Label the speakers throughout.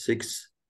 Speaker 1: 6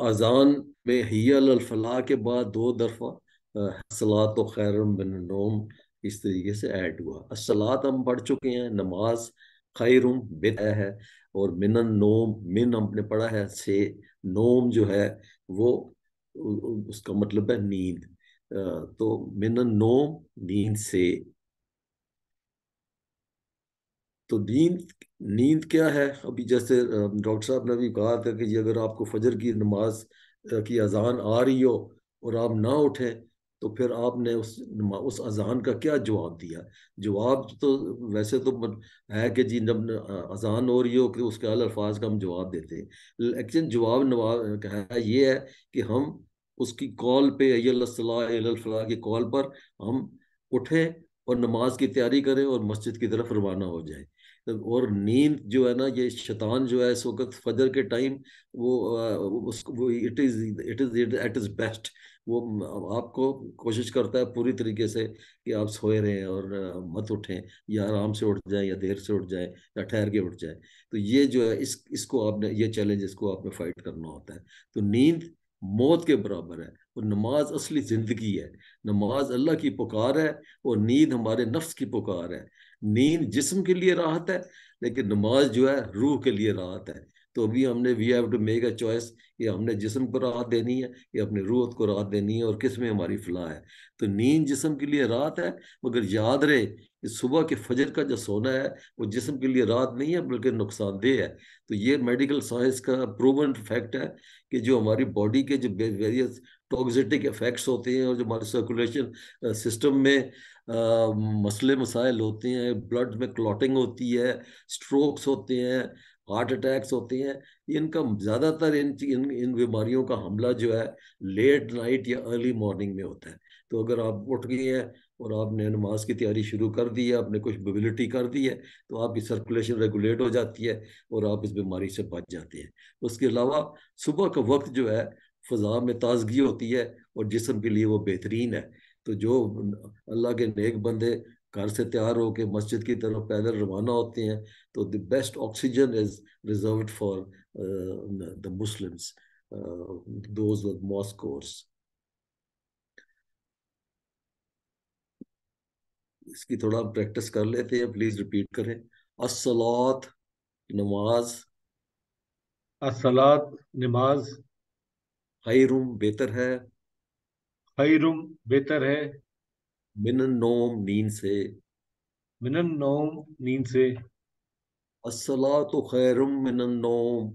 Speaker 1: اذان میں حی علی الفلاح کے بعد دو دفعہ الصلاۃ خیر من النوم اس طریقے سے ایڈ ہوا. الصلاۃ ہم پڑھ چکے ہیں، نماز خیر بدع ہے، اور من النوم، من ہم نے پڑھا ہے سے، نوم جو ہے وہ اس کا مطلب ہے نیند. تو من النوم نیند سے. تو نیند، نیند کیا ہے؟ ابھی جیسے ڈاکٹر صاحب نے بھی کہا تھا کہ جی اگر آپ کو فجر کی نماز کی اذان آ رہی ہو اور آپ نہ اٹھیں تو پھر آپ نے اس اذان کا کیا جواب دیا؟ جواب تو ویسے تو ہے کہ جی جب اذان ہو رہی ہو کہ اس کے الفاظ کا ہم جواب دیتے ہیں، لیکن جواب ہے یہ ہے کہ ہم اس کی کال پہ، ای الصلاح ای الفلاح کی کال پر ہم اٹھیں اور نماز کی تیاری کریں اور مسجد کی طرف روانہ ہو جائیں. اور نیند جو ہے نا، یہ شیطان جو ہے اس وقت فجر کے ٹائم وہ it is at its best. وہ آپ کو کوشش کرتا ہے پوری طریقے سے کہ آپ سوئے رہیں اور مت اٹھیں، یا آرام سے اٹھ جائیں یا دیر سے اٹھ جائیں یا ٹھہر کے اٹھ جائیں. تو یہ جو ہے اس کو آپ نے، یہ چیلنج اس کو آپ نے فائٹ کرنا ہوتا ہے. تو نیند موت کے برابر ہے، اور نماز اصلی زندگی ہے. نماز اللہ کی پکار ہے، اور نیند ہمارے نفس کی پکار ہے. نیند جسم کے لیے راحت ہے، لیکن نماز جو ہے روح کے لیے راحت ہے. تو ابھی ہم نے we have to make a choice کہ ہم نے جسم کو راحت دینی ہے یا اپنے روح کو راحت دینی ہے، اور کس میں ہماری فلاح ہے. تو نیند جسم کے لیے راحت ہے، مگر یاد رہے کہ صبح کے فجر کا جو سونا ہے وہ جسم کے لیے راحت نہیں ہے بلکہ نقصان دہ ہے. تو یہ میڈیکل سائنس کا پروون فیکٹ ہے کہ جو ہماری باڈی کے جو ویریس ٹاکسیٹک افیکٹس ہوتے ہیں، اور جو ہمارے سرکولیشن سسٹم میں مسئلے مسائل ہوتے ہیں، بلڈ میں کلوٹنگ ہوتی ہے، سٹروکس ہوتے ہیں، ہارٹ اٹیکس ہوتے ہیں، ان کا زیادہ تر ان بیماریوں کا حملہ جو ہے لیٹ نائٹ یا ارلی مارننگ میں ہوتا ہے. تو اگر آپ اٹھ گئے ہیں اور آپ نے نماز کی تیاری شروع کر دی ہے، آپ نے کچھ موبلٹی کر دی ہے، تو آپ کی سرکولیشن ریگولیٹ ہو جاتی ہے اور آپ اس بیماری سے بچ جاتے ہیں. اس کے علاوہ صبح کا وقت جو ہے فضا میں تازگی ہوتی ہے اور جسم کے لیے وہ بہترین ہے. تو جو اللہ کے نیک بندے گھر سے تیار ہو کے مسجد کی طرف پیدل روانہ ہوتے ہیں، تو the best oxygen is reserved for the Muslims, those with mask course. اس کی تھوڑا پریکٹس کر لیتے ہیں، پلیز ریپیٹ کریں. الصلاۃ نماز،
Speaker 2: الصلاۃ نماز،
Speaker 1: خیرم بہتر ہے،
Speaker 2: خیرم بہتر ہے،
Speaker 1: من النوم نیند سے،
Speaker 2: من النوم نیند سے،
Speaker 1: الصلاۃ خیرم من النوم،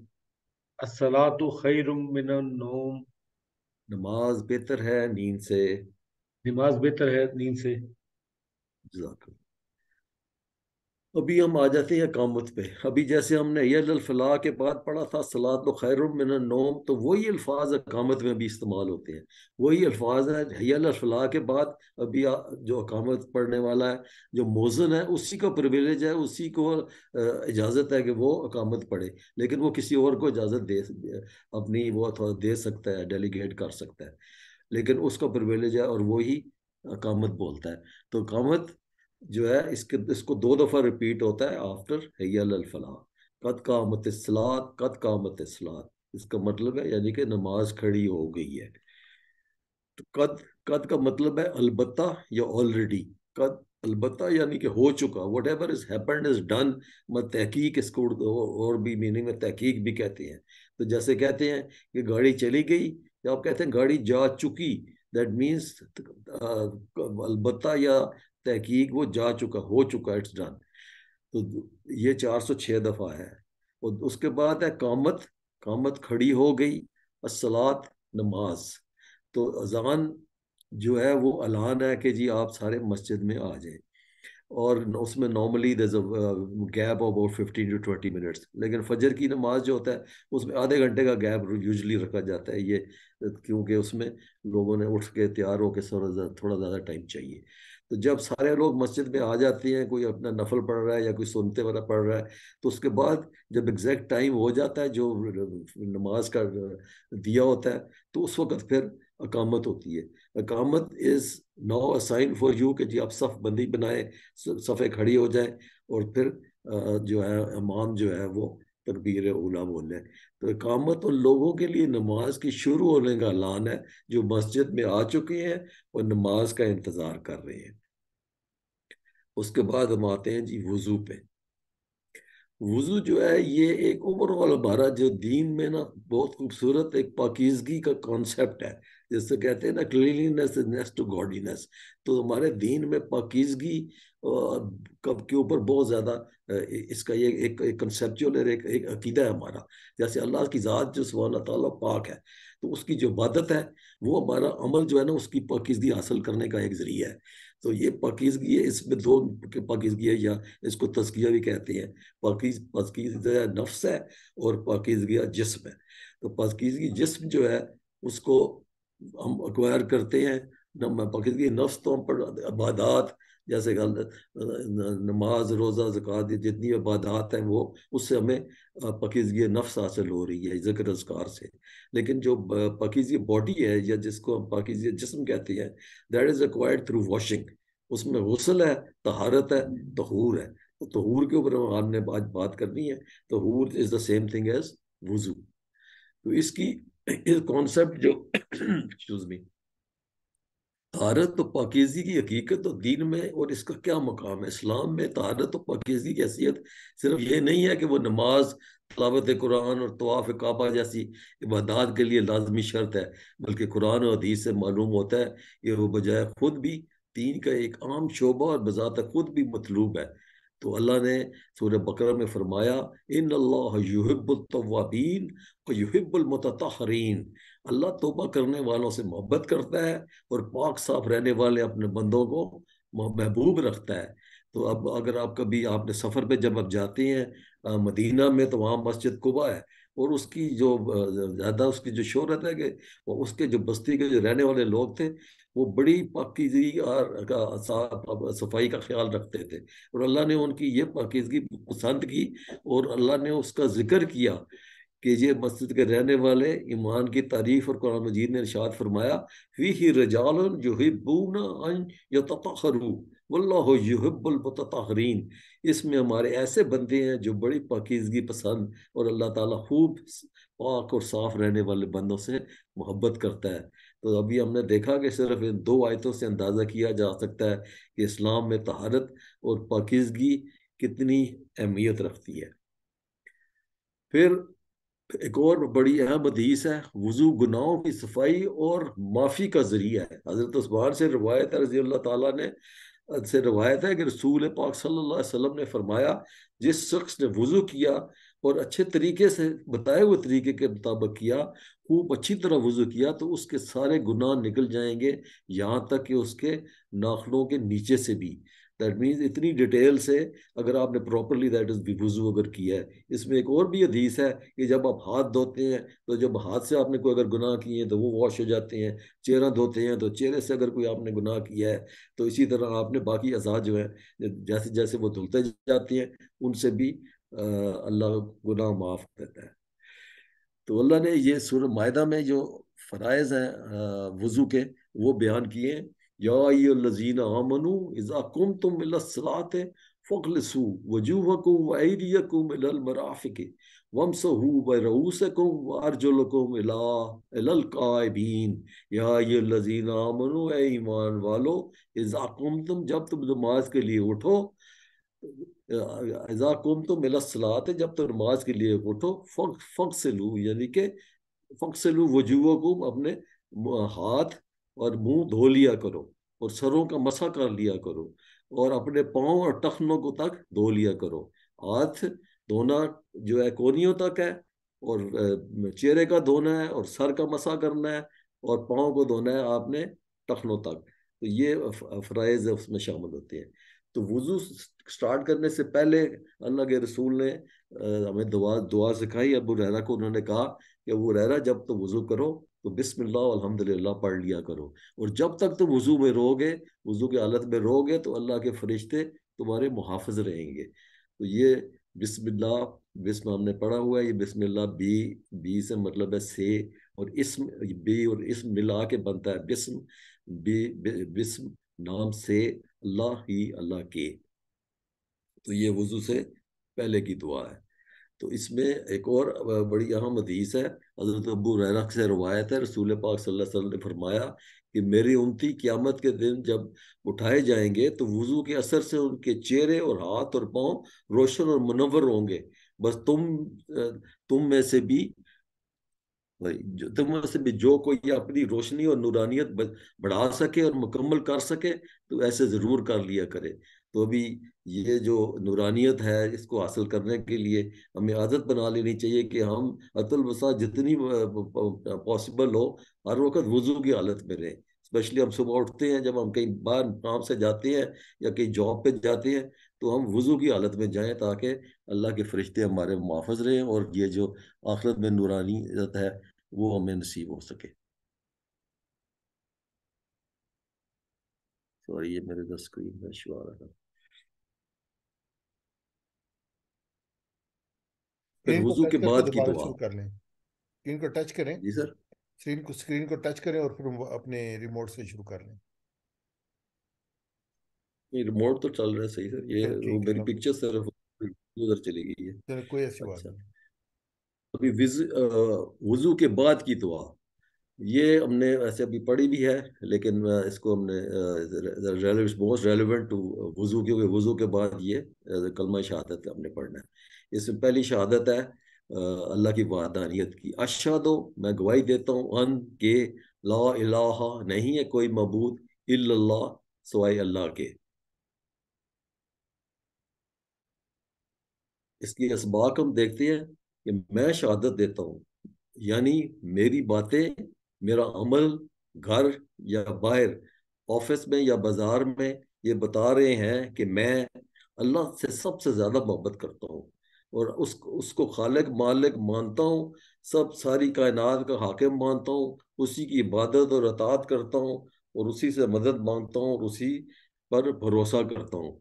Speaker 2: الصلاۃ خیر من النوم،
Speaker 1: نماز بہتر ہے نیند سے.
Speaker 2: نماز بہتر ہے نیند سے.
Speaker 1: جزاک اللہ. ابھی ہم آ جاتے ہیں اقامت پہ. ابھی جیسے ہم نے ید الفلاح کے بعد پڑھا تھا صلاۃ خیر من النوم، تو وہی الفاظ اقامت میں بھی استعمال ہوتے ہیں. وہی الفاظ ہیں ید الفلاح کے بعد. ابھی جو اقامت پڑھنے والا ہے، جو موزن ہے، اسی کا پرویلیج ہے، اسی کو اجازت ہے کہ وہ اقامت پڑھے، لیکن وہ کسی اور کو اجازت اپنی وہ دے سکتا ہے، ڈیلیگیٹ کر سکتا ہے، لیکن اس کا پرویلیج ہے اور وہی اقامت بولتا ہے. تو اقامت جو ہے اس کو دو دفعہ ریپیٹ ہوتا ہے آفٹر حی علی الفلاح. قد قامت الصلاۃ، قد قامت الصلاۃ، اس کا مطلب ہے یعنی کہ نماز کھڑی ہو گئی ہے. تو قد، قد کا مطلب ہے البتہ یا آلریڈی. قد البتہ یعنی کہ ہو چکا، what ever is happened is done. تحقیق اس کو اور بھی میننگ میں تحقیق بھی کہتے ہیں. تو جیسے کہتے ہیں کہ گاڑی چلی گئی، یا آپ کہتے ہیں گاڑی جا چکی، دیٹ مینس البتہ یا تحقیق وہ جا چکا، ہو چکا، اٹس ڈن. تو یہ 406 دفعہ ہے. اور اس کے بعد ہے قامت، قامت کھڑی ہو گئی. الصلاۃ نماز. تو اذان جو ہے وہ اعلان ہے کہ جی آپ سارے مسجد میں آ جائیں. اور اس میں normally gap about 15 to 20 minutes. لیکن فجر کی نماز جو ہوتا ہے اس میں آدھے گھنٹے کا گیپ یوزلی رکھا جاتا ہے، یہ کیونکہ اس میں لوگوں نے اٹھ کے تیار ہو کے تھوڑا زیادہ ٹائم چاہیے. تو جب سارے لوگ مسجد میں آ جاتے ہیں، کوئی اپنا نفل پڑھ رہا ہے یا کوئی سنتے والا پڑھ رہا ہے، تو اس کے بعد جب ایگزیکٹ ٹائم ہو جاتا ہے جو نماز کا دیا ہوتا ہے، تو اس وقت پھر اقامت ہوتی ہے. اقامت is now assign for you کہ جی آپ صف بندی بنائیں، صفیں کھڑی ہو جائیں، اور پھر جو ہے امام جو ہے وہ تکبیر اولا بولیں. تو اقامت ان لوگوں کے لیے نماز کی شروع ہونے کا اعلان ہے جو مسجد میں آ چکے ہیں اور نماز کا انتظار کر رہے ہیں. اس کے بعد ہم آتے ہیں جی وضو پہ. وضو جو ہے یہ ایک اوور آل ہمارا جو دین میں نا بہت خوبصورت ایک پاکیزگی کا کانسیپٹ ہے. جس سے کہتے ہیں نا کلینلینس از نیکسٹ ٹو گاڈینس. تو ہمارے دین میں پاکیزگی کب کے اوپر بہت زیادہ اس کا یہ ایک کنسیپچول ہے، ایک عقیدہ ہے ہمارا. جیسے اللہ کی ذات جو سبحانہ تعالیٰ پاک ہے، تو اس کی جو عبادت ہے وہ ہمارا عمل جو ہے نا اس کی پاکیزگی حاصل کرنے کا ایک ذریعہ ہے. تو یہ پاکیزگی ہے، اس میں دو پاکیزگی ہے، یا اس کو تزکیہ بھی کہتے ہیں. پاکیزگی نفس ہے اور پاکیزگی جسم ہے. تو پاکیزگی جسم جو ہے اس کو ہم اکوائر کرتے ہیں. پاکیزگی نفس تو ہم پر عبادات جیسے نماز، روزہ، زکوٰۃ، جتنی عبادات ہیں وہ اس سے ہمیں پاکیزگی نفس حاصل ہو رہی ہے ذکر اذکار سے. لیکن جو پاکیزگی باڈی ہے یا جس کو ہم پاکیزگی جسم کہتے ہیں، that is acquired through washing. اس میں غسل ہے، طہارت ہے، طہور ہے. تو طہور کے اوپر ہم نے آج بات کرنی ہے. طہور از دا سیم تھنگ ایز وضو. تو اس کی کانسیپٹ جو ایکسکیوز می طہارت و پاکیزگی کی حقیقت تو دین میں اور اس کا کیا مقام ہے اسلام میں. طہارت و پاکیزگی کی حیثیت صرف یہ نہیں ہے کہ وہ نماز، تلاوت قرآن اور طواف کعبہ جیسی عبادات کے لیے لازمی شرط ہے، بلکہ قرآن و حدیث سے معلوم ہوتا ہے کہ وہ بجائے خود بھی دین کا ایک عام شعبہ اور بذات خود بھی مطلوب ہے. تو اللہ نے سورہ بقرہ میں فرمایا ان اللہ یحب التوابین و یحب المتطہرین. اللہ توبہ کرنے والوں سے محبت کرتا ہے اور پاک صاف رہنے والے اپنے بندوں کو محبوب رکھتا ہے. تو اب اگر آپ کبھی آپ نے سفر پہ جب آپ جاتے ہیں مدینہ میں، تو وہاں مسجد قباء ہے، اور اس کی جو زیادہ اس کی جو شہرت ہے کہ وہ اس کے جو بستی کے جو رہنے والے لوگ تھے وہ بڑی پاکیزگی اور صفائی کا خیال رکھتے تھے. اور اللہ نے ان کی یہ پاکیزگی پسند کی اور اللہ نے اس کا ذکر کیا کہ یہ مسجد کے رہنے والے ایمان کی تعریف. اور قرآن مجید نے ارشاد فرمایا فیہ رجال یحبون ان یتطہروا واللہ یحب المتطہرین. اس میں ہمارے ایسے بندے ہیں جو بڑی پاکیزگی پسند، اور اللہ تعالیٰ خوب پاک اور صاف رہنے والے بندوں سے محبت کرتا ہے. تو ابھی ہم نے دیکھا کہ صرف ان دو آیتوں سے اندازہ کیا جا سکتا ہے کہ اسلام میں طہارت اور پاکیزگی کتنی اہمیت رکھتی ہے. پھر ایک اور بڑی اہم حدیث ہے، وضو گناہوں کی صفائی اور معافی کا ذریعہ ہے. حضرت عثمان سے روایت ہے رضی اللہ تعالیٰ نے سے روایت ہے کہ رسول پاک صلی اللہ علیہ وسلم نے فرمایا جس شخص نے وضو کیا اور اچھے طریقے سے بتائے ہوئے طریقے کے مطابق کیا، خوب اچھی طرح وضو کیا، تو اس کے سارے گناہ نکل جائیں گے یہاں تک کہ اس کے ناخنوں کے نیچے سے بھی. دیٹ مینز اتنی ڈیٹیل سے اگر آپ نے پراپرلی دیٹ از وضو اگر کیا ہے. اس میں ایک اور بھی حدیث ہے کہ جب آپ ہاتھ دھوتے ہیں تو جب ہاتھ سے آپ نے کوئی اگر گناہ کیے ہیں تو وہ واش ہو جاتے ہیں. چہرہ دھوتے ہیں تو چہرے سے اگر کوئی آپ نے گناہ کیا ہے تو اسی طرح آپ نے باقی اعضاء جو ہیں جیسے جیسے وہ دھلتے جاتے ہیں ان سے بھی اللہ گناہ معاف کرتا ہے. تو اللہ نے یہ سورہ معاہدہ میں جو فرائض ہیں وضو کے وہ بیان کیے ہیں. یا ایھا الذین آمنوا اذا قمتم الی الصلاۃ فاغسلوا وجوہکم وایدیکم الی المرافق وامسحوا برؤوسکم وارجلکم الی الکعبین. یا ایھا الذین آمنوا، اے ایمان والو، اذا قمتم، جب تم نماز کے لیے اٹھو، اذا قمتم الی الصلاۃ، جب تم نماز کے لیے اٹھو، فغسلوا یعنی کہ فغسلوا وجوہکم، اپنے ہاتھ اور منہ دھو لیا کرو اور سروں کا مسح کر لیا کرو اور اپنے پاؤں اور ٹخنوں کو تک دھو لیا کرو. ہاتھ دھونا جو ہے کونیوں تک ہے، اور چہرے کا دھونا ہے، اور سر کا مسح کرنا ہے، اور پاؤں کو دھونا ہے آپ نے ٹخنوں تک. تو یہ فرائض اس میں شامل ہوتے ہیں. تو وضو سٹارٹ کرنے سے پہلے اللہ کے رسول نے ہمیں دعا سکھائی. ابو ہریرہ کو انہوں نے کہا کہ ابو ہریرہ جب تو وضو کرو تو بسم اللہ الحمدللہ پڑھ لیا کرو، اور جب تک تم وضو میں رہو گے، وضو کی حالت میں رہو گے، تو اللہ کے فرشتے تمہارے محافظ رہیں گے. تو یہ بسم اللہ، بسم ہم نے پڑھا ہوا ہے، یہ بسم اللہ بی سے مطلب ہے سے، اور اسم بی اور اسم ملا کے بنتا ہے بسم. بسم نام سے، اللہ ہی اللہ کے. تو یہ وضو سے پہلے کی دعا ہے. تو تو اس میں ایک اور بڑی اہم حدیث ہے، حضرت ابو ہریرہ سے روایت ہے، رسول پاک صلی اللہ علیہ وسلم نے فرمایا کہ میری امتی قیامت کے دن جب اٹھائے جائیں گے تو وضو کے اثر سے ان کے چہرے اور ہاتھ اور پاؤں روشن اور منور ہوں گے، بس تم میں سے بھی تم میں سے بھی جو کوئی اپنی روشنی اور نورانیت بڑھا سکے اور مکمل کر سکے تو ایسے ضرور کر لیا کرے۔ تو ابھی یہ جو نورانیت ہے اس کو حاصل کرنے کے لیے ہمیں عادت بنا لینی چاہیے کہ ہم حتی الوسع جتنی پاسبل ہو ہر وقت وضو کی حالت میں رہیں۔ اسپیشلی ہم صبح اٹھتے ہیں، جب ہم کہیں باہر کام سے جاتے ہیں یا کہیں جاب پہ جاتے ہیں تو ہم وضو کی حالت میں جائیں تاکہ اللہ کے فرشتے ہمارے محافظ رہیں اور یہ جو آخرت میں نورانیت ہے وہ ہمیں نصیب ہو سکے۔ سوری، یہ میرے دس اسکرین میں ایشو آ رہا تھا۔ پھر
Speaker 3: اسکرین کو
Speaker 1: وضو
Speaker 3: ٹچ
Speaker 1: کے
Speaker 3: کر کے
Speaker 1: بعد کی
Speaker 3: دوبارہ
Speaker 1: دعا۔
Speaker 3: شروع کر لیں، اسکرین کو ٹچ کریں،
Speaker 1: جی سر،
Speaker 3: اسکرین کو ٹچ کریں اور پھر اپنے ریموٹ سے شروع کر لیں۔
Speaker 1: یہ ریموٹ تو چل رہا ہے صحیح سر، یہ
Speaker 3: چلو
Speaker 1: وہ
Speaker 3: ٹھیک ہے،
Speaker 1: میری پکچر صرف ادھر چلی گئی ہے۔
Speaker 3: چلو کوئی ایسی بات
Speaker 1: اچھا،
Speaker 3: نہیں۔
Speaker 1: ابھی وضو کے بعد کی دعا یہ ہم نے ویسے ابھی پڑھی بھی ہے، لیکن اس کو ہم نے موسٹ ریلیونٹ ٹو وضو، کیونکہ وضو کے بعد یہ کلمہ شہادت ہم نے پڑھنا ہے۔ اس میں پہلی شہادت ہے اللہ کی وحدانیت کی، اشہدو میں گواہی دیتا ہوں ان کہ لا الہ نہیں ہے کوئی معبود الا اللہ سوائے اللہ کے۔ اس کی اسباق ہم دیکھتے ہیں کہ میں شہادت دیتا ہوں، یعنی میری باتیں، میرا عمل، گھر یا باہر، آفس میں یا بازار میں، یہ بتا رہے ہیں کہ میں اللہ سے سب سے زیادہ محبت کرتا ہوں اور اس کو خالق مالک مانتا ہوں، ساری کائنات کا حاکم مانتا ہوں، اسی کی عبادت اور اطاعت کرتا ہوں اور اسی سے مدد مانگتا ہوں اور اسی پر بھروسہ کرتا ہوں۔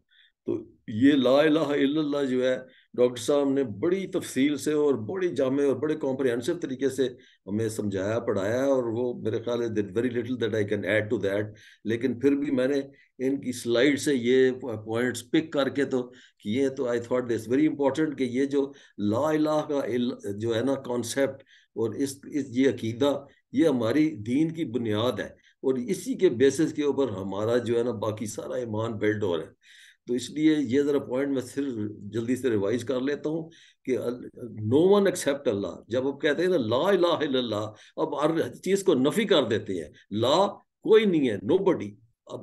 Speaker 1: تو یہ لا الہ الا اللہ جو ہے، ڈاکٹر صاحب نے بڑی تفصیل سے اور بڑی جامع اور بڑے کمپریہنسو طریقے سے ہمیں سمجھایا پڑھایا ہے، اور وہ میرے خیال ہے very little that I can add to that, لیکن پھر بھی میں نے ان کی سلائیڈ سے یہ پوائنٹس پک کر کے تو کیے، تو I thought this very important کہ یہ جو لا الہ کا جو ہے نا کانسیپٹ اور یہ عقیدہ یہ ہماری دین کی بنیاد ہے، اور اسی کے بیسس کے اوپر ہمارا جو ہے نا باقی سارا ایمان بلڈ ہو رہا ہے۔ تو اس لیے یہ ذرا پوائنٹ میں صرف جلدی سے ریوائز کر لیتا ہوں کہ نو ون ایکسیپٹ اللہ، جب آپ کہتے ہیں نا لا الہ الا اللہ، اب ہر چیز کو نفی کر دیتے ہیں، لا کوئی نہیں ہے، نو بڈی، اب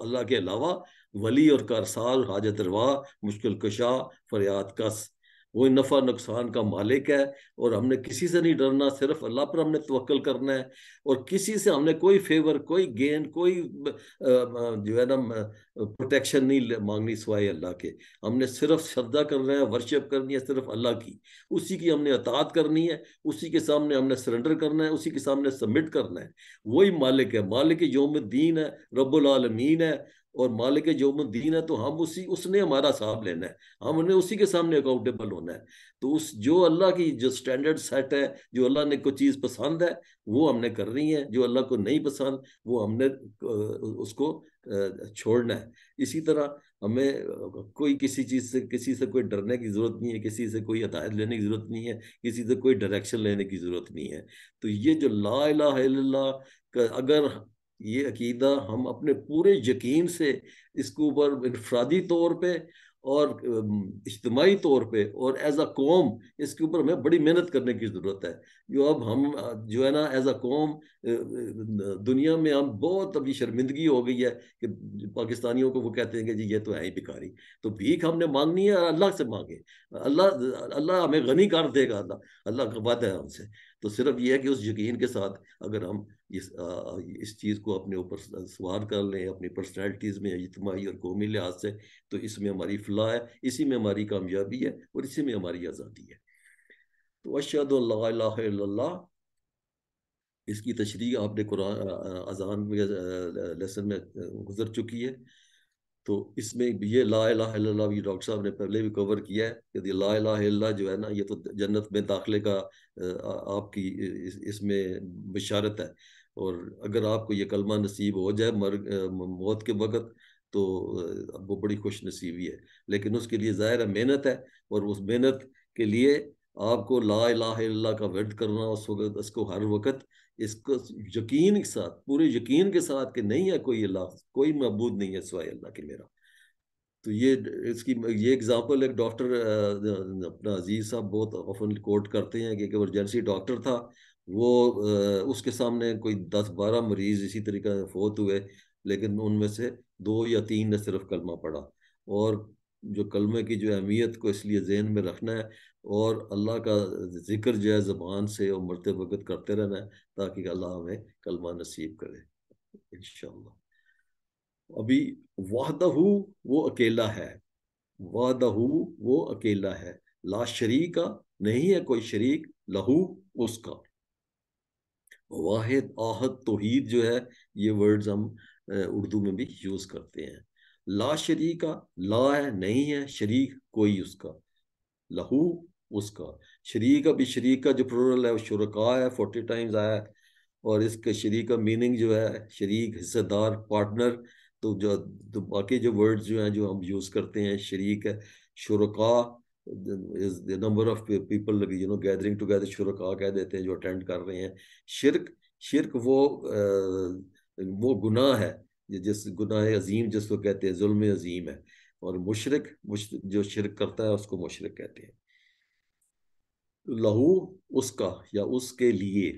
Speaker 1: اللہ کے علاوہ ولی اور کارسال، حاجت روا، مشکل کشا، فریاد کس، وہ نفع نقصان کا مالک ہے، اور ہم نے کسی سے نہیں ڈرنا، صرف اللہ پر ہم نے توکل کرنا ہے، اور کسی سے ہم نے کوئی فیور، کوئی گین، کوئی جو ہے نا پروٹیکشن نہیں مانگنی سوائے اللہ کے۔ ہم نے صرف سجدہ کرنا ہے، ورشپ کرنی ہے صرف اللہ کی، اسی کی ہم نے اطاعت کرنی ہے، اسی کے سامنے ہم نے سرنڈر کرنا ہے، اسی کے سامنے سبمٹ کرنا ہے۔ وہی مالک ہے، مالک یوم الدین ہے، رب العالمین ہے، اور مالک یوم الدین ہے، تو ہم اس نے ہمارا حساب لینا ہے، ہم نے اسی کے سامنے اکاؤنٹیبل ہونا ہے۔ تو جو اللہ کی جو سٹینڈرڈ سیٹ ہے، جو اللہ نے کوئی چیز پسند ہے وہ ہم نے کرنی ہے، جو اللہ کو نہیں پسند وہ ہم نے اس کو چھوڑنا ہے۔ اسی طرح ہمیں کوئی کسی چیز سے، کسی سے کوئی ڈرنے کی ضرورت نہیں ہے، کسی سے کوئی ہدایت لینے کی ضرورت نہیں ہے، کسی سے کوئی ڈائریکشن لینے کی ضرورت نہیں ہے۔ تو یہ جو لا الہ الا اللہ کا اگر یہ عقیدہ ہم اپنے پورے یقین سے اس کے اوپر انفرادی طور پہ اور اجتماعی طور پہ اور ایز اے قوم اس کے اوپر ہمیں بڑی محنت کرنے کی ضرورت ہے، جو اب ہم جو ہے نا ایز اے قوم دنیا میں ہم بہت ابھی شرمندگی ہو گئی ہے کہ پاکستانیوں کو وہ کہتے ہیں کہ جی یہ تو ہے ہی بھکاری، تو بھیک ہم نے مانگنی ہے اور اللہ سے مانگے، اللہ ہمیں غنی کر دے گا، اللہ کا وعدہ ہے ہم سے۔ تو صرف یہ ہے کہ اس یقین کے ساتھ اگر ہم اس چیز کو اپنے اوپر سوار کر لیں اپنی پرسنالٹیز میں، اجتماعی اور قومی لحاظ سے، تو اس میں ہماری فلاح ہے، اسی میں ہماری کامیابی ہے اور اسی میں ہماری آزادی ہے۔ تو اشہد اللہ الہ الا اللہ، اس کی تشریح آپ نے قرآن اذان میں لیسن میں گزر چکی ہے۔ تو اس میں یہ لا الہ الا اللہ بھی ڈاکٹر صاحب نے پہلے بھی کور کیا ہے کہ لا الہ الا اللہ جو ہے نا یہ تو جنت میں داخلے کا آپ کی اس میں بشارت ہے، اور اگر آپ کو یہ کلمہ نصیب ہو جائے موت کے وقت تو وہ بڑی خوش نصیبی ہے، لیکن اس کے لیے ظاہر ہے محنت ہے، اور اس محنت کے لیے آپ کو لا الہ الا اللہ کا ورد کرنا، اس وقت اس کو ہر وقت اس کو یقین کے ساتھ، پورے یقین کے ساتھ کہ نہیں ہے کوئی اللہ، کوئی معبود نہیں ہے سوائے اللہ کے میرا. تو یہ اس کی یہ اگزامپل ایک ڈاکٹر اپنا عزیز صاحب بہت آفن کوٹ کرتے ہیں کہ ایک ایمرجنسی ڈاکٹر تھا، وہ اس کے سامنے کوئی 10-12 مریض اسی طریقے سے فوت ہوئے، لیکن ان میں سے 2 یا 3 نے صرف کلمہ پڑھا. اور جو کلمے کی جو اہمیت کو اس لیے ذہن میں رکھنا ہے اور اللہ کا ذکر جو ہے زبان سے اور مرتے وقت کرتے رہنا ہے تاکہ اللہ ہمیں کلمہ نصیب کرے انشاءاللہ. ابھی وحدہ وہ اکیلا ہے، وحدہ وہ اکیلا ہے، لا شریک نہیں ہے کوئی شریک، لہو اس کا. واحد آحد توحید جو ہے یہ ورڈز ہم اردو میں بھی یوز کرتے ہیں. لا شریک لا ہے نہیں ہے، شریک کوئی اس کا، لہو اس کا. شریک ابھی شریک کا جو پلورل ہے وہ شرکا ہے، 40 ٹائمز آیا ہے. اور اس کے شریک کا میننگ جو ہے شریک، حصہ دار، پارٹنر. تو باقی جو ورڈز جو ہیں جو ہم یوز کرتے ہیں، شریک ہے، شرکا is the number of people gathering together، شرکا کہہ دیتے ہیں جو اٹینڈ کر رہے ہیں. شرک وہ گناہ ہے جس گناہ عظیم جس کو کہتے ہیں ظلم عظیم ہے. اور مشرک جو شرک کرتا ہے اس کو مشرک کہتے ہیں. لہو اس کا یا اس کے لیے.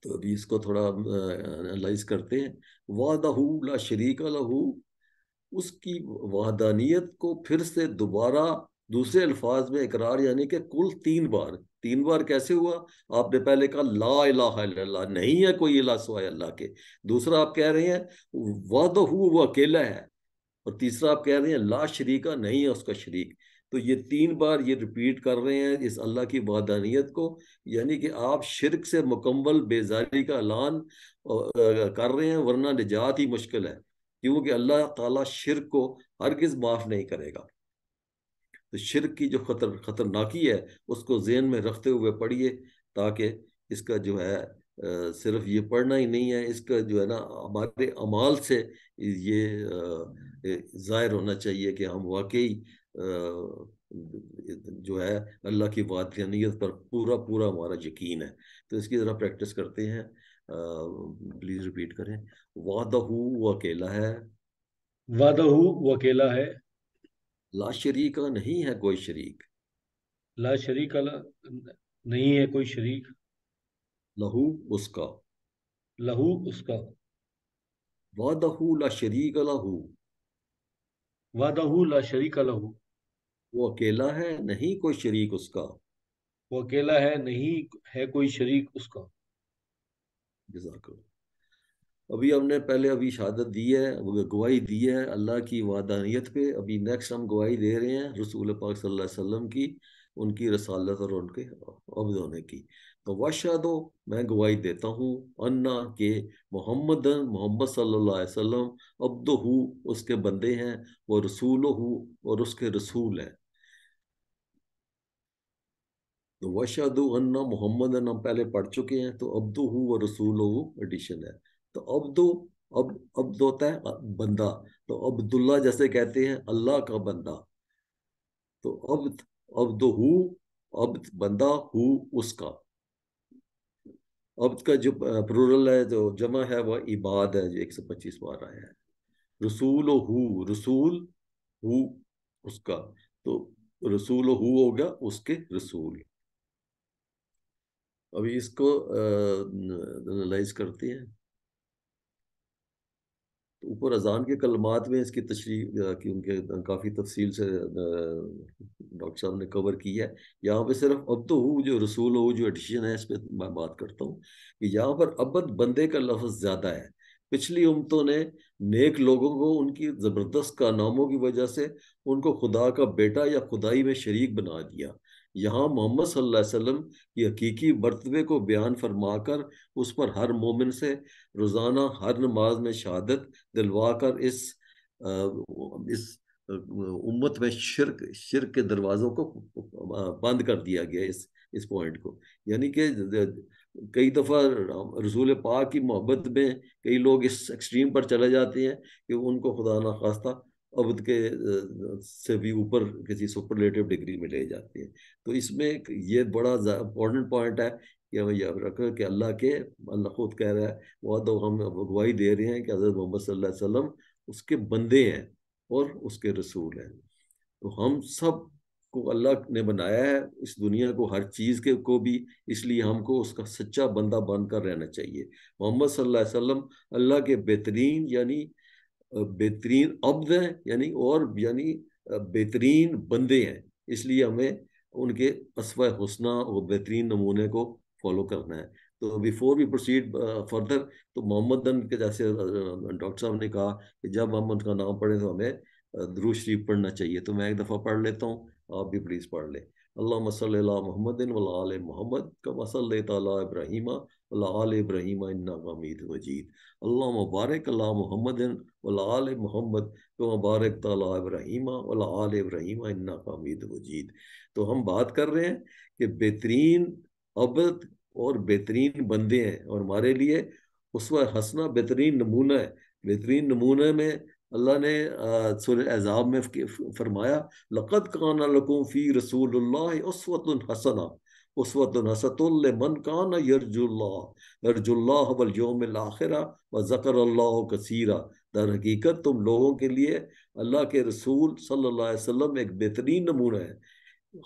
Speaker 1: تو ابھی اس کو تھوڑا انالائز کرتے ہیں. وحدہ لا شریک لہو، اس کی وحدانیت کو پھر سے دوبارہ دوسرے الفاظ میں اقرار، یعنی کہ کل 3 بار کیسے ہوا؟ آپ نے پہلے کہا لا الہ الا اللہ، نہیں ہے کوئی الہ سوائے اللہ کے. دوسرا آپ کہہ رہے ہیں وحدہ وہ اکیلا ہے. اور تیسرا آپ کہہ رہے ہیں لا شریکہ نہیں ہے اس کا شریک. تو یہ 3 بار یہ ریپیٹ کر رہے ہیں اس اللہ کی وحدانیت کو، یعنی کہ آپ شرک سے مکمل بیزاری کا اعلان کر رہے ہیں، ورنہ نجات ہی مشکل ہے، کیونکہ اللہ تعالیٰ شرک کو ہرگز معاف نہیں کرے گا. تو شرک کی جو خطرناکی ہے اس کو ذہن میں رکھتے ہوئے پڑھیے، تاکہ اس کا جو ہے صرف یہ پڑھنا ہی نہیں ہے، اس کا جو ہے نا ہمارے اعمال سے یہ ظاہر ہونا چاہیے کہ ہم واقعی جو ہے اللہ کی وحدانیت پر پورا ہمارا یقین ہے. تو اس کی ذرا پریکٹس کرتے ہیں. پلیز ریپیٹ کریں. وحدہ وہ اکیلا ہے،
Speaker 2: وحدہ وہ اکیلا ہے،
Speaker 1: لا شریک نہیں ہے کوئی شریک،
Speaker 2: لا شریک نہیں ہے کوئی شریک،
Speaker 1: لہو اس کا.
Speaker 2: لہو اس کا.
Speaker 1: وحدہ لا شریک لہو،
Speaker 2: وحدہ لا شریک لہو،
Speaker 1: وہ اکیلا ہے نہیں کوئی شریک اس کا.
Speaker 2: وہ اکیلا ہے نہیں ہے کوئی شریک اس کا.
Speaker 1: جزاک اللہ. ابھی ہم نے ابھی شہادت دی ہے، گواہی دی ہے اللہ کی وحدانیت پہ. ابھی نیکسٹ ہم گواہی دے رہے ہیں رسول پاک صلی اللہ علیہ وسلم کی، ان کی رسالت اور ان کے عبد ہونے کی. تو واشہدو میں گواہی دیتا ہوں، انا کہ محمد صلی اللہ علیہ وسلم عبدہ اس کے بندے ہیں، وہ رسولہ اور اس کے رسول ہیں. تو واشہدو انا محمد ہم پہلے پڑھ چکے ہیں، تو عبدہ و رسولہ ایڈیشن ہے. تو عبد ہوتا ہے بندہ، تو عبداللہ جیسے کہتے ہیں اللہ کا بندہ. تو عبد عبد بندہ ہو اس کا. عبد کا جو پلورل ہے جو جمع ہے وہ عباد ہے، جو 125 بار آیا ہے. رسول ہو اس کا، تو رسول ہو گیا اس کے رسول. ابھی اس کو انالائز کرتے ہیں. اوپر اذان کے کلمات میں اس کی تشریح کی ان کے کافی تفصیل سے ڈاکٹر صاحب نے کور کی ہے. یہاں پہ صرف عبد ہو جو رسول ہو جو ایڈیشن ہے اس پہ میں بات کرتا ہوں کہ یہاں پر عبد بندے کا لفظ زیادہ ہے. پچھلی امتوں نے نیک لوگوں کو ان کی زبردست کارناموں کی وجہ سے ان کو خدا کا بیٹا یا خدائی میں شریک بنا دیا. یہاں محمد صلی اللہ علیہ وسلم کی حقیقی مرتبے کو بیان فرما کر اس پر ہر مومن سے روزانہ ہر نماز میں شہادت دلوا کر اس امت میں شرک کے دروازوں کو بند کر دیا گیا اس پوائنٹ کو. یعنی کہ کئی دفعہ رسول پاک کی محبت میں کئی لوگ اس ایکسٹریم پر چلے جاتے ہیں کہ ان کو خدا نخواستہ عبد کے سے بھی اوپر کسی سپرلیٹو ڈگری میں لے جاتے ہیں. تو اس میں یہ بڑا امپورٹنٹ پوائنٹ ہے کہ ہمیں یاد رکھو کہ اللہ خود کہہ رہا ہے، وہ تو ہم گواہی دے رہے ہیں کہ حضرت محمد صلی اللہ علیہ وسلم اس کے بندے ہیں اور اس کے رسول ہیں. تو ہم سب کو اللہ نے بنایا ہے، اس دنیا کو، ہر چیز کے کو بھی، اس لیے ہم کو اس کا سچا بندہ بن کر رہنا چاہیے. محمد صلی اللہ علیہ وسلم اللہ کے بہترین یعنی بہترین عبد ہیں، یعنی بہترین بندے ہیں. اس لیے ہمیں ان کے اسوہ حسنہ اور بہترین نمونے کو فالو کرنا ہے. تو بیفور وی پروسیڈ فردر، تو محمد کے جیسے ڈاکٹر صاحب نے کہا کہ جب ہم ان کا نام پڑھیں تو ہمیں درود شریف پڑھنا چاہیے. تو میں ایک دفعہ پڑھ لیتا ہوں، آپ بھی پلیز پڑھ لیں. اللہم صلی اللہ محمد وعلی آل محمد کما صلیت علی ابراہیم وعلی آل ابراہیم انک حمید مجید. اللہم بارک علی محمد وعلی آل محمد کما بارکت علی ابراہیم وعلی آل ابراہیم انک حمید مجید. تو ہم بات کر رہے ہیں کہ بہترین عبد اور بہترین بندے ہیں، اور ہمارے لیے اسوہ حسنہ بہترین نمونہ ہے. بہترین نمونہ میں اللہ نے سورہ احزاب میں فرمایا لقد کان لکم فی رسول اللہ اسوۃ حسنہ، اسوۃ حسنۃ لمن کان یرجو اللہ والیوم الآخر وذکر اللہ کثیرا. در حقیقت تم لوگوں کے لیے اللہ کے رسول صلی اللہ علیہ وسلم ایک بہترین نمونہ ہے،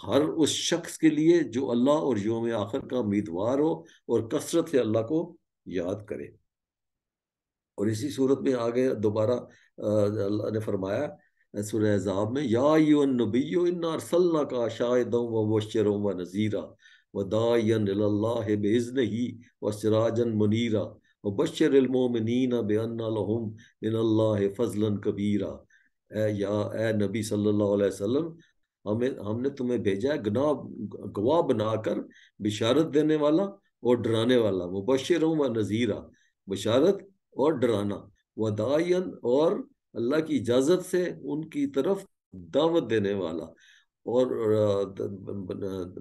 Speaker 1: ہر اس شخص کے لیے جو اللہ اور یوم آخر کا امیدوار ہو اور کثرت سے اللہ کو یاد کرے. اور اسی صورت میں آگے دوبارہ اللہ نے فرمایا سورہ احزاب میں، یا ایھا النبی انا ارسلناک شاہدا ومبشرا ونذیرا وداعیا الی اللہ باذنہ وسراجا منیرا وبشر المؤمنین بان لہم من اللہ فضلا کبیرا. اے نبی صلی اللہ علیہ وسلم، ہم نے تمہیں بھیجا ہے گواہ بنا کر، بشارت دینے والا اور ڈرانے والا. مبشرا ونذیرا، بشارت اور ڈرانا، وداعین اور اللہ کی اجازت سے ان کی طرف دعوت دینے والا، اور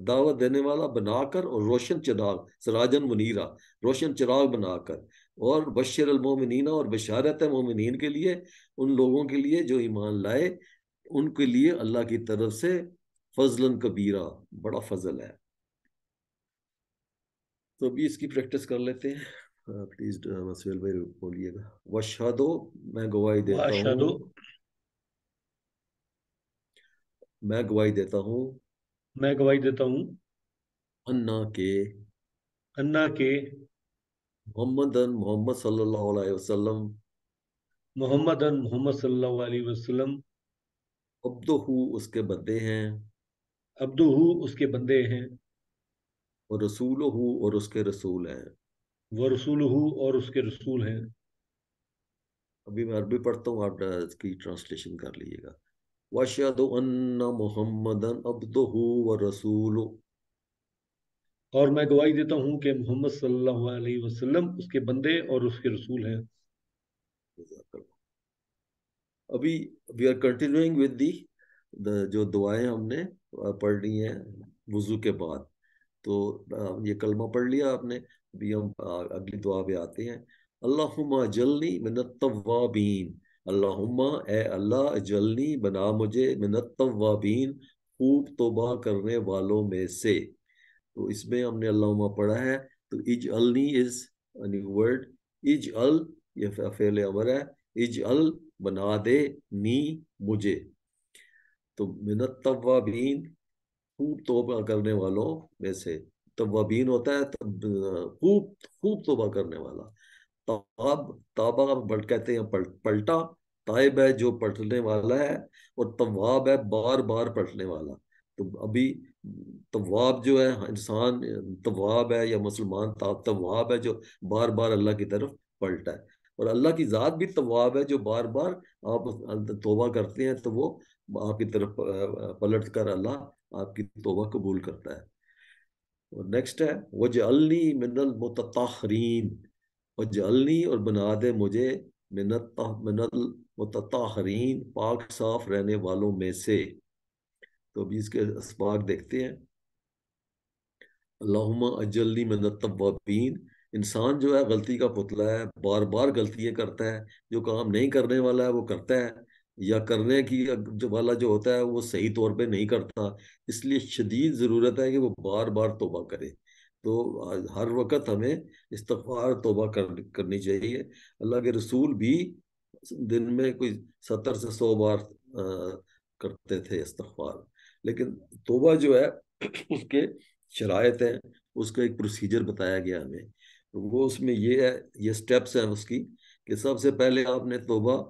Speaker 1: دعوت دینے والا بنا کر، اور روشن چراغ، سراجن منیرا، روشن چراغ بنا کر. اور بشر المومنین، اور بشارت ہے مومنین کے لیے، ان لوگوں کے لیے جو ایمان لائے، ان کے لیے اللہ کی طرف سے فضلاً کبیرہ، بڑا فضل ہے. تو ابھی اس کی پریکٹس کر لیتے ہیں. پلیز مسویل بھائی بولیے گا. وشہدو، میں گواہی دیتا
Speaker 2: واشہدو،
Speaker 1: ہوں، میں گواہی دیتا ہوں،
Speaker 2: میں گواہی دیتا ہوں،
Speaker 1: انا کے
Speaker 2: انا کے
Speaker 1: محمد صلی اللہ علیہ وسلم،
Speaker 2: محمد صلی اللہ علیہ وسلم،
Speaker 1: عبدہ، اس کے بندے ہیں،
Speaker 2: عبدہ، اس کے بندے ہیں،
Speaker 1: اور رسولہ، اور اس کے رسول ہیں.
Speaker 2: ورسولہ، اور اس کے رسول ہیں.
Speaker 1: ابھی میں عربی پڑھتا ہوں، آپ اس کی ٹرانسلیشن کر لیجیے گا. واشہد ان محمد عبدہ ورسولہ.
Speaker 2: اور میں گواہی دیتا ہوں کہ محمد صلی اللہ علیہ وسلم اس کے بندے اور اس کے رسول ہیں.
Speaker 1: ابھی we are continuing with the جو دعائیں ہم نے پڑھ لی ہیں وضو کے بعد. تو یہ کلمہ پڑھ لیا آپ نے، ابھی ہم اگلی دعا پہ آتے ہیں. اللہم اجلنی من التوابین، اللہم اے اللہ، اجلنی بنا مجھے، من التوابین خوب توبہ کرنے والوں میں سے. تو اس میں ہم نے اللہم پڑھا ہے، تو اجعلنی از نیو ورڈ، اجعل یہ فعل امر ہے، اجعل بنا دے، نی مجھے. تو من التوابین خوب توبہ کرنے والوں میں سے. توابین ہوتا ہے خوب خوب توبہ کرنے والا. تابہ کہتے ہیں پلٹا، تائب ہے جو پلٹنے والا ہے، اور تواب ہے بار بار پلٹنے والا. تو ابھی تواب جو ہے انسان تواب ہے، یا مسلمان تواب ہے جو بار بار اللہ کی طرف پلٹا ہے. اور اللہ کی ذات بھی تواب ہے جو بار بار آپ توبہ کرتے ہیں تو وہ آپ کی طرف پلٹ کر اللہ آپ کی توبہ قبول کرتا ہے. اور نیکسٹ ہے وجعلنی من المتطہرین، وجعلنی اور بنا دے مجھے من المتطہرین پاک صاف رہنے والوں میں سے. تو ابھی اس کے اسباق دیکھتے ہیں. اللہم اجلنی من التوابین، انسان جو ہے غلطی کا پتلا ہے، بار بار غلطیاں کرتا ہے، جو کام نہیں کرنے والا ہے وہ کرتا ہے، یا کرنے کی جو والا جو ہوتا ہے وہ صحیح طور پہ نہیں کرتا، اس لیے شدید ضرورت ہے کہ وہ بار بار توبہ کرے۔ تو ہر وقت ہمیں استغفار توبہ کرنی چاہیے۔ اللہ کے رسول بھی دن میں کوئی 70 سے 100 بار کرتے تھے استغفار، لیکن توبہ جو ہے اس کے شرائط ہیں، اس کا ایک پروسیجر بتایا گیا ہمیں۔ وہ اس میں یہ ہے، یہ سٹیپس ہیں اس کی، کہ سب سے پہلے آپ نے توبہ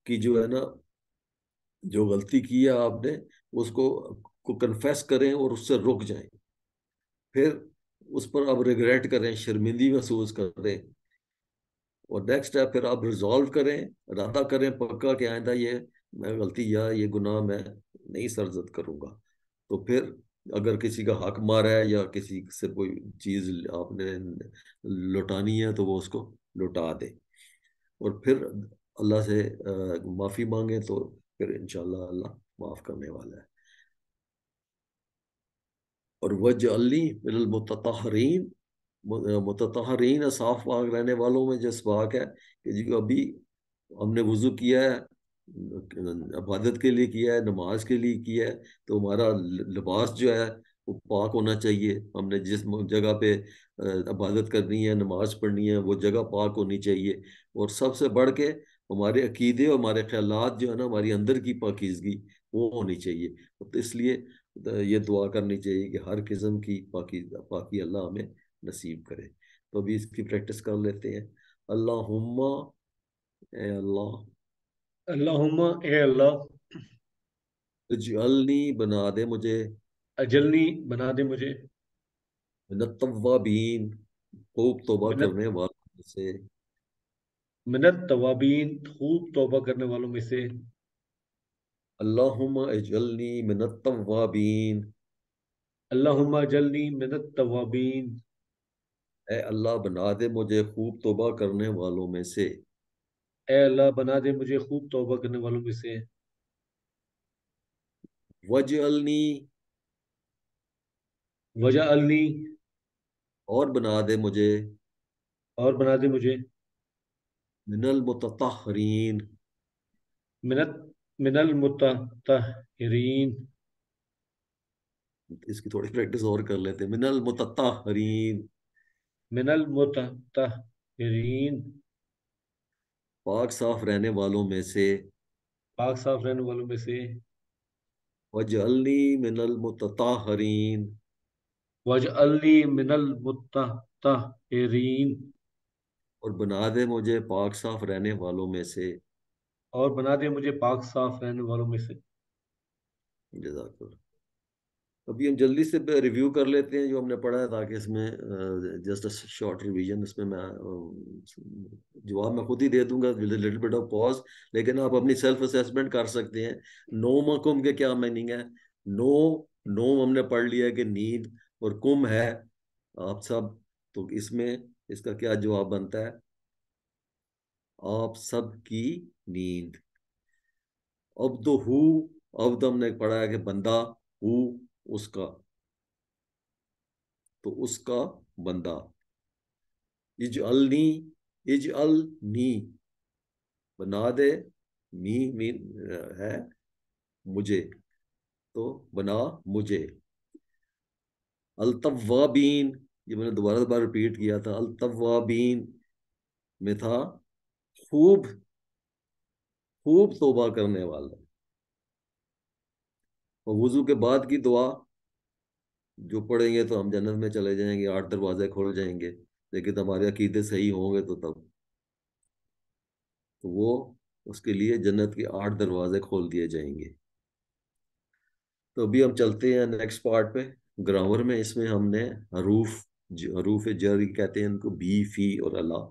Speaker 1: کی جو ہے نا، جو غلطی کی ہے آپ نے اس کو کنفیس کریں اور اس سے رک جائیں۔ پھر اس پر آپ ریگریٹ کریں، شرمندگی محسوس کریں، اور نیکسٹ ہے پھر آپ ریزالو کریں، ارادہ کریں پکا کہ آئندہ یہ میں غلطی یا یہ گناہ میں نہیں سرزد کروں گا۔ تو پھر اگر کسی کا حق مارا ہے یا کسی سے کوئی چیز آپ نے لوٹانی ہے تو وہ اس کو لوٹا دے، اور پھر اللہ سے معافی مانگے، تو پھر انشاءاللہ اللہ معاف کرنے والا ہے۔ اور وجعلنی من المتطہرین، متطہرین صاف پاک رہنے والوں میں جو پاک ہے، کہ جی ابھی ہم نے وضو کیا ہے، عبادت کے لیے کیا ہے، نماز کے لیے کیا ہے، تو ہمارا لباس جو ہے وہ پاک ہونا چاہیے۔ ہم نے جس جگہ پہ عبادت کرنی ہے، نماز پڑھنی ہے، وہ جگہ پاک ہونی چاہیے۔ اور سب سے بڑھ کے ہمارے عقیدے اور ہمارے خیالات جو ہے نا، ہماری اندر کی پاکیزگی وہ ہونی چاہیے۔ تو اس لیے یہ دعا کرنی چاہیے کہ ہر قسم کی پاکی اللہ ہمیں نصیب کرے۔ تو ابھی اس کی پریکٹس کر لیتے ہیں۔ اللہم، اے اللہ،
Speaker 2: اللہم اے اللہ،
Speaker 1: اجعلنی بنا دے مجھے،
Speaker 2: اجلنی بنا دے مجھے،
Speaker 1: من التوابین، خوب توبہ
Speaker 2: منت
Speaker 1: کرنے والوں میں سے،
Speaker 2: منت توابین، خوب توبہ کرنے والوں میں سے۔
Speaker 1: اللہم اجعلنی من التوابین،
Speaker 2: اللہم اجلنی من التوابین،
Speaker 1: اے اللہ بنا دے مجھے خوب توبہ کرنے والوں میں سے۔
Speaker 2: اے اللہ بنا دے مجھے خوب توبہ کرنے والوں میں سے۔
Speaker 1: وجعلنی،
Speaker 2: وجعلنی،
Speaker 1: اور بنا دے مجھے،
Speaker 2: اور بنا دے مجھے،
Speaker 1: من المتطہرین،
Speaker 2: من المتطہرین،
Speaker 1: اس کی تھوڑی پریکٹس اور کر لیتے ہیں، من المتطہرین،
Speaker 2: من المتطہرین،
Speaker 1: پاک صاف رہنے والوں میں سے۔
Speaker 2: پاک صاف رہنے والوں میں سے۔
Speaker 1: وجعلنی من المتطہرین،
Speaker 2: وجعلنی من المتطہرین،
Speaker 1: اور بنا دے مجھے پاک صاف رہنے والوں میں سے۔
Speaker 2: اور بنا دے مجھے پاک صاف رہنے والوں میں سے۔
Speaker 1: جزاک اللہ۔ ابھی ہم جلدی سے ریویو کر لیتے ہیں جو ہم نے پڑھا ہے، تاکہ اس میں جسٹ شارٹ ریویژن، اس میں جواب میں خود ہی دے دوں گا، لٹل بٹ آف پاز، لیکن آپ اپنی سیلف اسیسمنٹ کر سکتے ہیں۔ نومکم کے کیا میننگ ہے؟ نو، نوم ہم نے پڑھ لیا ہے کہ نیند، اور کم ہے آپ سب، تو اس میں اس کا کیا جواب بنتا ہے؟ آپ سب کی نیند۔ عبد ہو، عبد ہم نے پڑھا ہے کہ بندہ، ہو اس کا، تو اس کا بندہ۔ اجعلنی، اجعلنی بنا دے، نی مین ہے مجھے، تو بنا مجھے۔ التوابین، یہ میں نے دوبارہ ریپیٹ کیا تھا، التوابین میں تھا خوب خوب توبہ کرنے والا۔ اور وضو کے بعد کی دعا جو پڑھیں گے تو ہم جنت میں چلے جائیں گے، 8 دروازے کھول جائیں گے، لیکن ہمارے عقیدے صحیح ہوں گے تو تب، تو وہ اس کے لیے جنت کے 8 دروازے کھول دیے جائیں گے۔ تو ابھی ہم چلتے ہیں نیکسٹ پارٹ پہ، گرامر میں۔ اس میں ہم نے حروف جر کہتے ہیں ان کو، بی، فی اور اللہ،